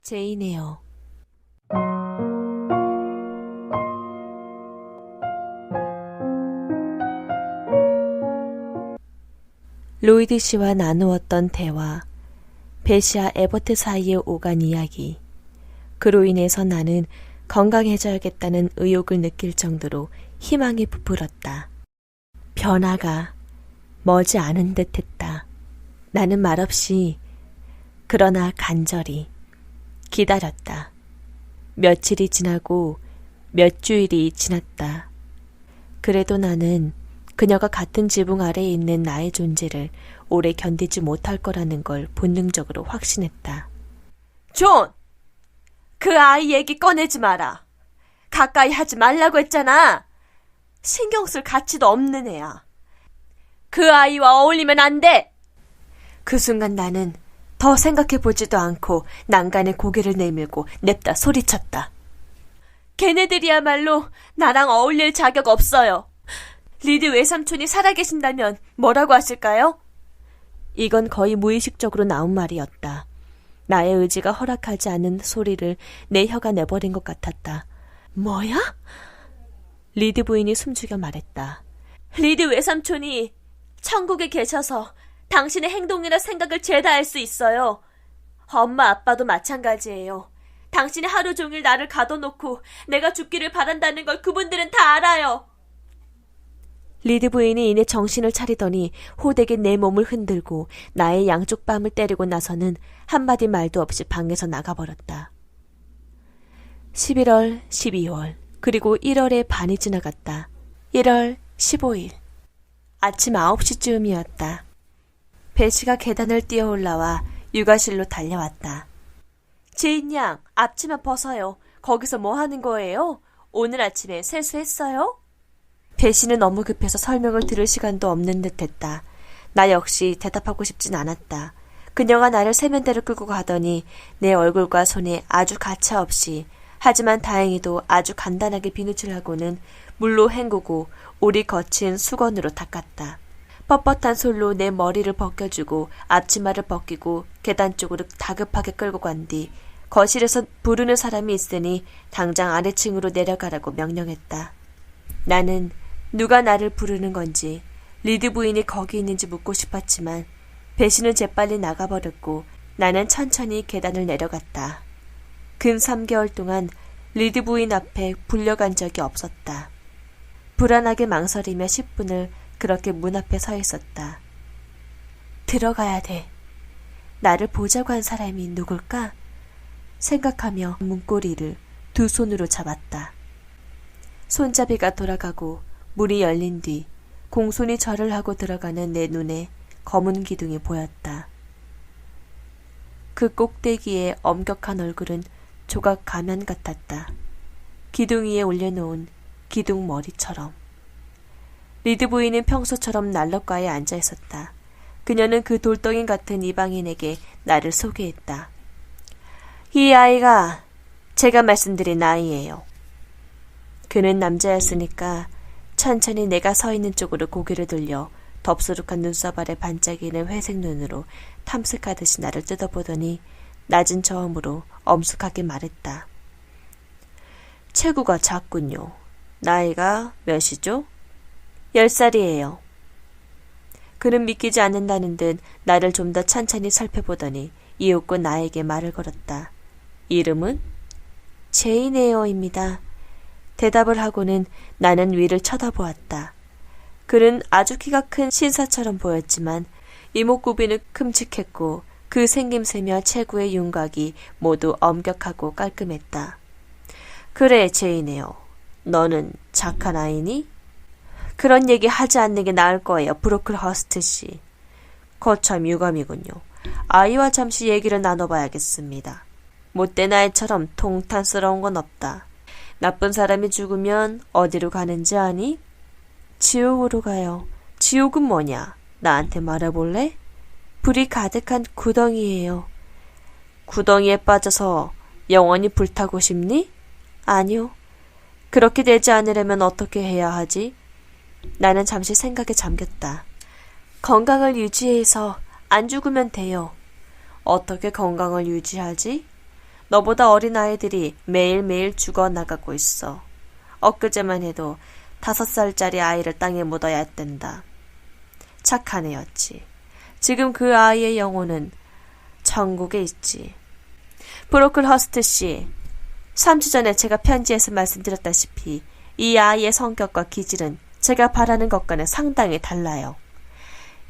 제인에어. 로이드 씨와 나누었던 대화, 배시와 에버트 사이에 오간 이야기. 그로 인해서 나는 건강해져야겠다는 의욕을 느낄 정도로 희망이 부풀었다. 변화가 머지 않은 듯 했다. 나는 말없이, 그러나 간절히 기다렸다. 며칠이 지나고 몇 주일이 지났다. 그래도 나는 그녀가 같은 지붕 아래에 있는 나의 존재를 오래 견디지 못할 거라는 걸 본능적으로 확신했다. 존! 그 아이 얘기 꺼내지 마라. 가까이 하지 말라고 했잖아. 신경 쓸 가치도 없는 애야. 그 아이와 어울리면 안 돼! 그 순간 나는 더 생각해보지도 않고 난간에 고개를 내밀고 냅다 소리쳤다. 걔네들이야말로 나랑 어울릴 자격 없어요. 리드 외삼촌이 살아계신다면 뭐라고 하실까요? 이건 거의 무의식적으로 나온 말이었다. 나의 의지가 허락하지 않은 소리를 내 혀가 내버린 것 같았다. 뭐야? 리드 부인이 숨죽여 말했다. 리드 외삼촌이 천국에 계셔서 당신의 행동이나 생각을 죄다 알 수 있어요. 엄마 아빠도 마찬가지예요. 당신이 하루 종일 나를 가둬놓고 내가 죽기를 바란다는 걸 그분들은 다 알아요. 리드 부인이 이내 정신을 차리더니 호되게 내 몸을 흔들고 나의 양쪽 뺨을 때리고 나서는 한마디 말도 없이 방에서 나가버렸다. 11월, 12월, 그리고 1월의 반이 지나갔다. 1월 15일. 아침 9시쯤이었다. 배시가 계단을 뛰어 올라와 육아실로 달려왔다. 제인 양, 앞치마 벗어요. 거기서 뭐 하는 거예요? 오늘 아침에 세수했어요? 배시는 너무 급해서 설명을 들을 시간도 없는 듯했다. 나 역시 대답하고 싶진 않았다. 그녀가 나를 세면대로 끌고 가더니 내 얼굴과 손에 아주 가차없이, 하지만 다행히도 아주 간단하게 비누칠 하고는 물로 헹구고 올이 거친 수건으로 닦았다. 뻣뻣한 솔로 내 머리를 벗겨주고 앞치마를 벗기고 계단 쪽으로 다급하게 끌고 간 뒤 거실에서 부르는 사람이 있으니 당장 아래층으로 내려가라고 명령했다. 나는 누가 나를 부르는 건지, 리드 부인이 거기 있는지 묻고 싶었지만 배시는 재빨리 나가버렸고 나는 천천히 계단을 내려갔다. 근 3개월 동안 리드 부인 앞에 불려간 적이 없었다. 불안하게 망설이며 10분을 그렇게 문 앞에 서 있었다. 들어가야 돼. 나를 보자고 한 사람이 누굴까? 생각하며 문고리를 두 손으로 잡았다. 손잡이가 돌아가고 문이 열린 뒤 공손히 절을 하고 들어가는 내 눈에 검은 기둥이 보였다. 그 꼭대기의 엄격한 얼굴은 조각 가면 같았다. 기둥 위에 올려놓은 기둥 머리처럼. 리드 부인은 평소처럼 난로가에 앉아 있었다. 그녀는 그 돌덩이 같은 이방인에게 나를 소개했다. 이 아이가 제가 말씀드린 아이예요. 그는 남자였으니까 천천히 내가 서 있는 쪽으로 고개를 돌려 덥수룩한 눈썹 아래 반짝이는 회색 눈으로 탐색하듯이 나를 뜯어보더니 낮은 저음으로 엄숙하게 말했다. 체구가 작군요. 나이가 몇이죠? 10살이에요. 그는 믿기지 않는다는 듯 나를 좀 더 찬찬히 살펴보더니 이윽고 나에게 말을 걸었다. 이름은? 제인에어입니다. 대답을 하고는 나는 위를 쳐다보았다. 그는 아주 키가 큰 신사처럼 보였지만 이목구비는 큼직했고 그 생김새며 체구의 윤곽이 모두 엄격하고 깔끔했다. 그래, 제인에어. 너는 착한 아이니? 그런 얘기 하지 않는 게 나을 거예요, 브로클 허스트 씨. 거참 유감이군요. 아이와 잠시 얘기를 나눠봐야겠습니다. 못된 아이처럼 통탄스러운 건 없다. 나쁜 사람이 죽으면 어디로 가는지 아니? 지옥으로 가요. 지옥은 뭐냐? 나한테 말해볼래? 불이 가득한 구덩이예요. 구덩이에 빠져서 영원히 불타고 싶니? 아니요. 그렇게 되지 않으려면 어떻게 해야 하지? 나는 잠시 생각에 잠겼다. 건강을 유지해서 안 죽으면 돼요. 어떻게 건강을 유지하지? 너보다 어린 아이들이 매일매일 죽어나가고 있어. 엊그제만 해도 5살짜리 아이를 땅에 묻어야 했단다. 착한 애였지. 지금 그 아이의 영혼은 천국에 있지. 브로클허스트 씨, 3주 전에 제가 편지에서 말씀드렸다시피 이 아이의 성격과 기질은 제가 바라는 것과는 상당히 달라요.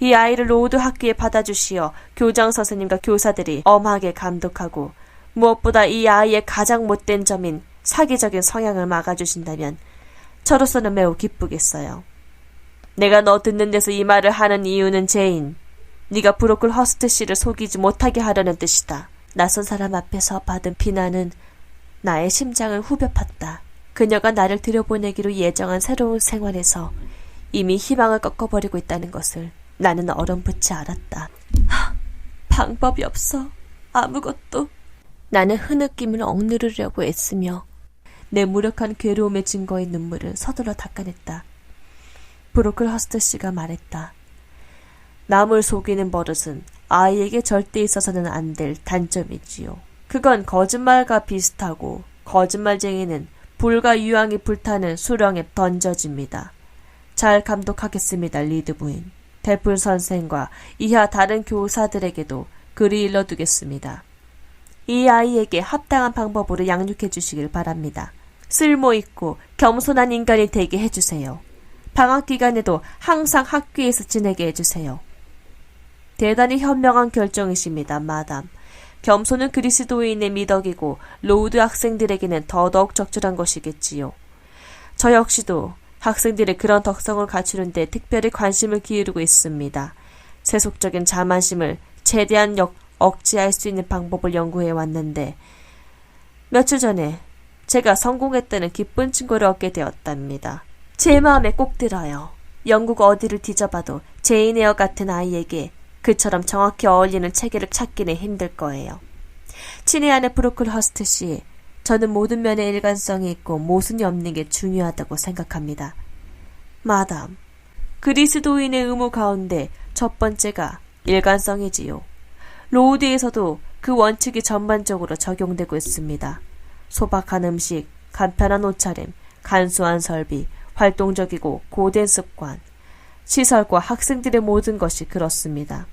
이 아이를 로우드 학교에 받아주시어 교장 선생님과 교사들이 엄하게 감독하고 무엇보다 이 아이의 가장 못된 점인 사기적인 성향을 막아주신다면 저로서는 매우 기쁘겠어요. 내가 너 듣는 데서 이 말을 하는 이유는 제인, 네가 브로클허스트 씨를 속이지 못하게 하려는 뜻이다. 낯선 사람 앞에서 받은 비난은 나의 심장을 후벼 팠다. 그녀가 나를 들여보내기로 예정한 새로운 생활에서 이미 희망을 꺾어버리고 있다는 것을 나는 어렴풋이 알았다. 방법이 없어. 아무것도. 나는 흐느낌을 억누르려고 애쓰며 내 무력한 괴로움의 증거인 눈물을 서둘러 닦아냈다. 브로클허스트 씨가 말했다. 남을 속이는 버릇은 아이에게 절대 있어서는 안 될 단점이지요. 그건 거짓말과 비슷하고 거짓말쟁이는 불과 유황이 불타는 수렁에 던져집니다. 잘 감독하겠습니다, 리드 부인. 데플 선생과 이하 다른 교사들에게도 그리 일러두겠습니다. 이 아이에게 합당한 방법으로 양육해 주시길 바랍니다. 쓸모있고 겸손한 인간이 되게 해주세요. 방학 기간에도 항상 학교에서 지내게 해주세요. 대단히 현명한 결정이십니다, 마담. 겸손은 그리스도인의 미덕이고 로우드 학생들에게는 더더욱 적절한 것이겠지요. 저 역시도 학생들의 그런 덕성을 갖추는 데 특별히 관심을 기울이고 있습니다. 세속적인 자만심을 최대한 억제할 수 있는 방법을 연구해 왔는데 며칠 전에 제가 성공했다는 기쁜 증거를 얻게 되었답니다. 제 마음에 꼭 들어요. 영국 어디를 뒤져봐도 제인 에어 같은 아이에게 그처럼 정확히 어울리는 체계를 찾기는 힘들 거예요. 친애하는 브로클허스트 씨, 저는 모든 면에 일관성이 있고 모순이 없는 게 중요하다고 생각합니다. 마담, 그리스도인의 의무 가운데 첫 번째가 일관성이지요. 로우드에서도 그 원칙이 전반적으로 적용되고 있습니다. 소박한 음식, 간편한 옷차림, 간소한 설비, 활동적이고 고된 습관, 시설과 학생들의 모든 것이 그렇습니다.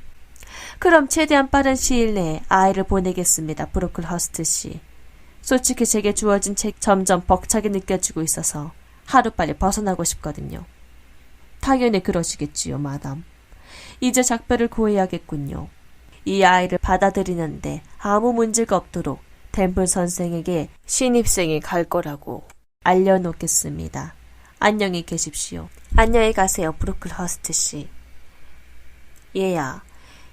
그럼 최대한 빠른 시일 내에 아이를 보내겠습니다, 브로클허스트 씨. 솔직히 제게 주어진 책 점점 벅차게 느껴지고 있어서 하루빨리 벗어나고 싶거든요. 당연히 그러시겠지요, 마담. 이제 작별을 구해야겠군요. 이 아이를 받아들이는데 아무 문제가 없도록 템플 선생에게 신입생이 갈 거라고 알려놓겠습니다. 안녕히 계십시오. 안녕히 가세요, 브로클허스트 씨. 얘야,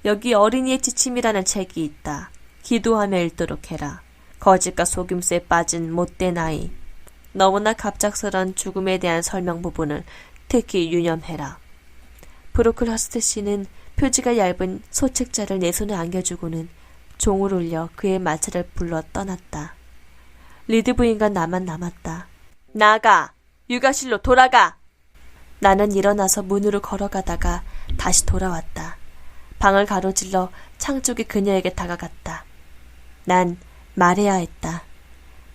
여기 어린이의 지침이라는 책이 있다. 기도하며 읽도록 해라. 거짓과 속임수에 빠진 못된 아이. 너무나 갑작스런 죽음에 대한 설명 부분을 특히 유념해라. 브로클허스트 씨는 표지가 얇은 소책자를 내 손에 안겨주고는 종을 울려 그의 마차를 불러 떠났다. 리드 부인과 나만 남았다. 나가! 육아실로 돌아가! 나는 일어나서 문으로 걸어가다가 다시 돌아왔다. 방을 가로질러 창 쪽에 그녀에게 다가갔다. 난 말해야 했다.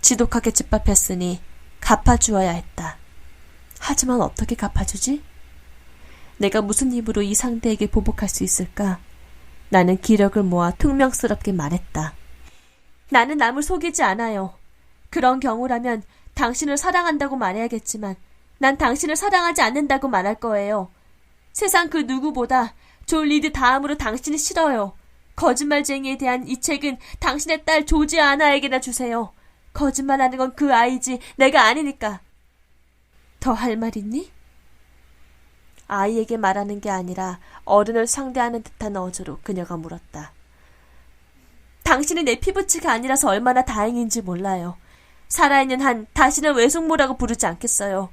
지독하게 짓밟혔으니 갚아주어야 했다. 하지만 어떻게 갚아주지? 내가 무슨 힘으로 이 상대에게 보복할 수 있을까? 나는 기력을 모아 퉁명스럽게 말했다. 나는 남을 속이지 않아요. 그런 경우라면 당신을 사랑한다고 말해야겠지만 난 당신을 사랑하지 않는다고 말할 거예요. 세상 그 누구보다 조 리드 다음으로 당신이 싫어요. 거짓말쟁이에 대한 이 책은 당신의 딸 조지 아나에게나 주세요. 거짓말하는 건 그 아이지 내가 아니니까. 더 할 말 있니? 아이에게 말하는 게 아니라 어른을 상대하는 듯한 어조로 그녀가 물었다. 당신이 내 피부치가 아니라서 얼마나 다행인지 몰라요. 살아있는 한 다시는 외숙모라고 부르지 않겠어요.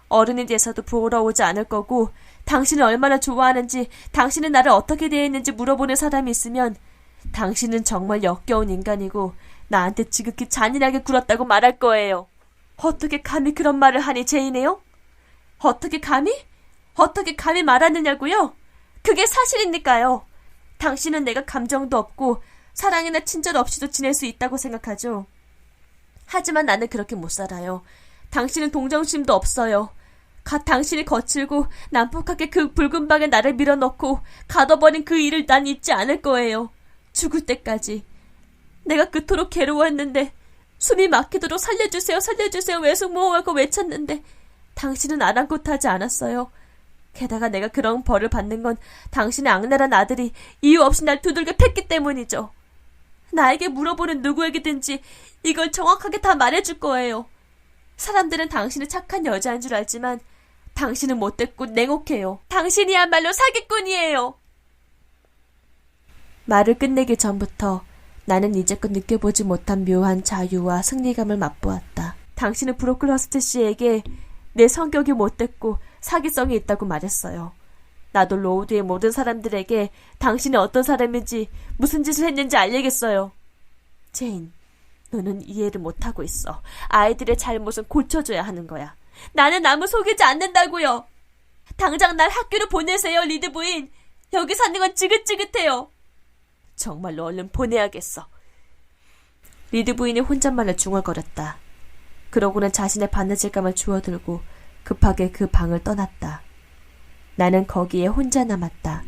어른이 돼서도 보러 오지 않을 거고 당신을 얼마나 좋아하는지 당신은 나를 어떻게 대했는지 물어보는 사람이 있으면 당신은 정말 역겨운 인간이고 나한테 지극히 잔인하게 굴었다고 말할 거예요. 어떻게 감히 그런 말을 하니 제인이요? 어떻게 감히? 어떻게 감히 말하느냐고요? 그게 사실입니까요? 당신은 내가 감정도 없고 사랑이나 친절 없이도 지낼 수 있다고 생각하죠. 하지만 나는 그렇게 못 살아요. 당신은 동정심도 없어요. 당신이 거칠고 난폭하게 그 붉은 방에 나를 밀어넣고 가둬버린 그 일을 난 잊지 않을 거예요. 죽을 때까지. 내가 그토록 괴로워했는데 숨이 막히도록 살려주세요, 살려주세요 외숙모하고 외쳤는데 당신은 아랑곳하지 않았어요. 게다가 내가 그런 벌을 받는 건 당신의 악랄한 아들이 이유 없이 날 두들겨 팼기 때문이죠. 나에게 물어보는 누구에게든지 이걸 정확하게 다 말해줄 거예요. 사람들은 당신이 착한 여자인 줄 알지만 당신은 못됐고 냉혹해요. 당신이야말로 사기꾼이에요. 말을 끝내기 전부터 나는 이제껏 느껴보지 못한 묘한 자유와 승리감을 맛보았다. 당신은 브로클러스트 씨에게 내 성격이 못됐고 사기성이 있다고 말했어요. 나도 로우드의 모든 사람들에게 당신이 어떤 사람인지 무슨 짓을 했는지 알리겠어요. 제인, 너는 이해를 못하고 있어. 아이들의 잘못은 고쳐줘야 하는 거야. 나는 남을 속이지 않는다고요. 당장 날 학교로 보내세요, 리드 부인. 여기 사는 건 지긋지긋해요. 정말로 얼른 보내야겠어. 리드 부인이 혼잣말로 중얼거렸다. 그러고는 자신의 바느질감을 주워들고 급하게 그 방을 떠났다. 나는 거기에 혼자 남았다.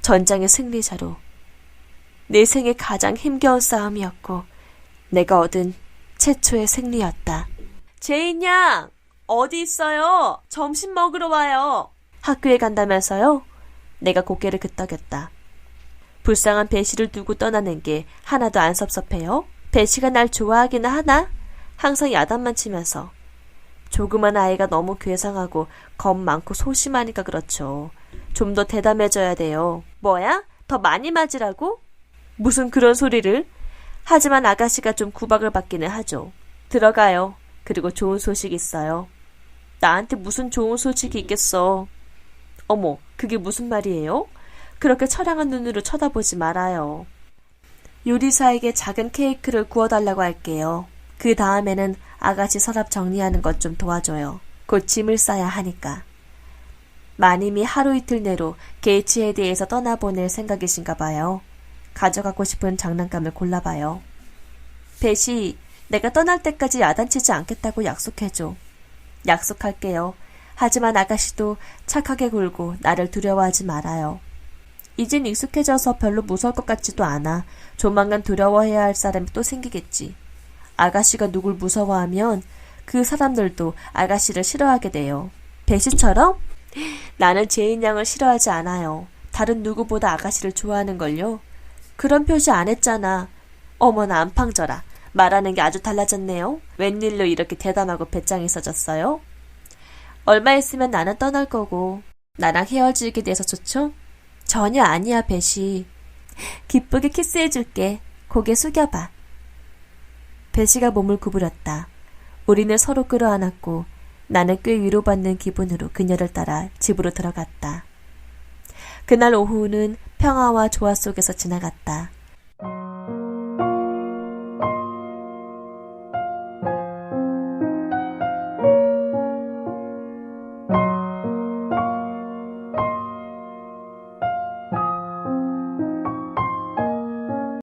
전장의 승리자로. 내 생애 가장 힘겨운 싸움이었고 내가 얻은 최초의 승리였다. 제인 양, 어디 있어요? 점심 먹으러 와요. 학교에 간다면서요? 내가 고개를 끄덕였다. 불쌍한 배시를 두고 떠나는 게 하나도 안 섭섭해요? 배시가 날 좋아하기는 하나? 항상 야단만 치면서. 조그만 아이가 너무 괴상하고 겁 많고 소심하니까 그렇죠. 좀 더 대담해져야 돼요. 뭐야? 더 많이 맞으라고? 무슨 그런 소리를? 하지만 아가씨가 좀 구박을 받기는 하죠. 들어가요. 그리고 좋은 소식 있어요. 나한테 무슨 좋은 소식이 있겠어. 어머, 그게 무슨 말이에요? 그렇게 처량한 눈으로 쳐다보지 말아요. 요리사에게 작은 케이크를 구워달라고 할게요. 그 다음에는 아가씨 서랍 정리하는 것 좀 도와줘요. 곧 짐을 싸야 하니까. 마님이 하루 이틀 내로 게이츠에 대해서 떠나보낼 생각이신가 봐요. 가져가고 싶은 장난감을 골라봐요. 배시, 내가 떠날 때까지 야단치지 않겠다고 약속해줘. 약속할게요. 하지만 아가씨도 착하게 굴고 나를 두려워하지 말아요. 이젠 익숙해져서 별로 무서울 것 같지도 않아. 조만간 두려워해야 할 사람이 또 생기겠지. 아가씨가 누굴 무서워하면 그 사람들도 아가씨를 싫어하게 돼요. 배시처럼? 나는 제인 양을 싫어하지 않아요. 다른 누구보다 아가씨를 좋아하는걸요. 그런 표시 안 했잖아. 어머나 안팡져라. 말하는 게 아주 달라졌네요. 웬일로 이렇게 대담하고 배짱이 있어졌어요? 얼마 있으면 나는 떠날 거고 나랑 헤어지게 돼서 좋죠? 전혀 아니야, 배시. 기쁘게 키스해줄게. 고개 숙여봐. 배시가 몸을 구부렸다. 우리는 서로 끌어안았고 나는 꽤 위로받는 기분으로 그녀를 따라 집으로 들어갔다. 그날 오후는 평화와 조화 속에서 지나갔다.